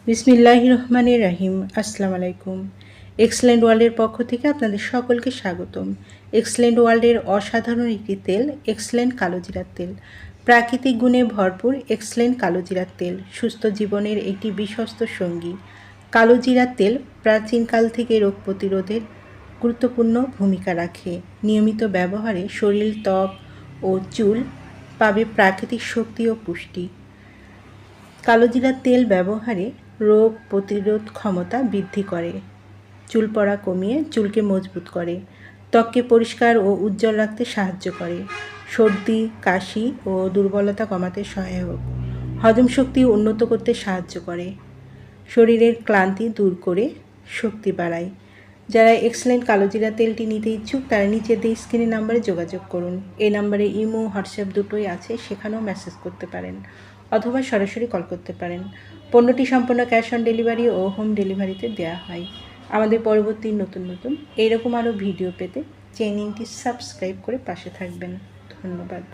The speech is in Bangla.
বিসমিল্লাহির রহমানির রহিম। আসসালামু আলাইকুম। এক্সেলেন্ট ওয়ার্ল্ডের পক্ষ থেকে আপনাদের সকলকে স্বাগতম। এক্সেলেন্ট ওয়ার্ল্ডের অসাধারণ একটি তেল এক্সেলেন্ট কালো জিরার তেল। প্রাকৃতিক গুণে ভরপুর এক্সেলেন্ট কালো জিরার তেল সুস্থ জীবনের একটি বিশ্বস্ত সঙ্গী। কালো জিরার তেল প্রাচীনকাল থেকে রোগ প্রতিরোধের গুরুত্বপূর্ণ ভূমিকা রাখে। নিয়মিত ব্যবহারে শরীর, ত্বক ও চুল পাবে প্রাকৃতিক শক্তি ও পুষ্টি। কালো জিরার তেল ব্যবহারে রোগ প্রতিরোধ ক্ষমতা বৃদ্ধি করে, চুল পড়া কমিয়ে চুলকে মজবুত করে, ত্বককে পরিষ্কার ও উজ্জ্বল রাখতে সাহায্য করে, সর্দি, কাশি ও দুর্বলতা কমাতে সহায়ক, হজম শক্তি উন্নত করতে সাহায্য করে, শরীরের ক্লান্তি দূর করে শক্তি বাড়ায়। যারা এক্সেলেন্ট কালো জিরা তেলটি নিতে ইচ্ছুক তারা নিচে দিয়ে স্ক্রিনের নাম্বারে যোগাযোগ করুন। এই নাম্বারে ইমো, হোয়াটসঅ্যাপ দুটোই আছে, সেখানেও মেসেজ করতে পারেন অথবা সরাসরি কল করতে পারেন। পণ্যটি সম্পূর্ণ ক্যাশ অন ডেলিভারি ও হোম ডেলিভারিতে দেওয়া হয়। আমাদের পরবর্তী নতুন এইরকম আরও ভিডিও পেতে চ্যানেলটি সাবস্ক্রাইব করে পাশে থাকবেন। ধন্যবাদ।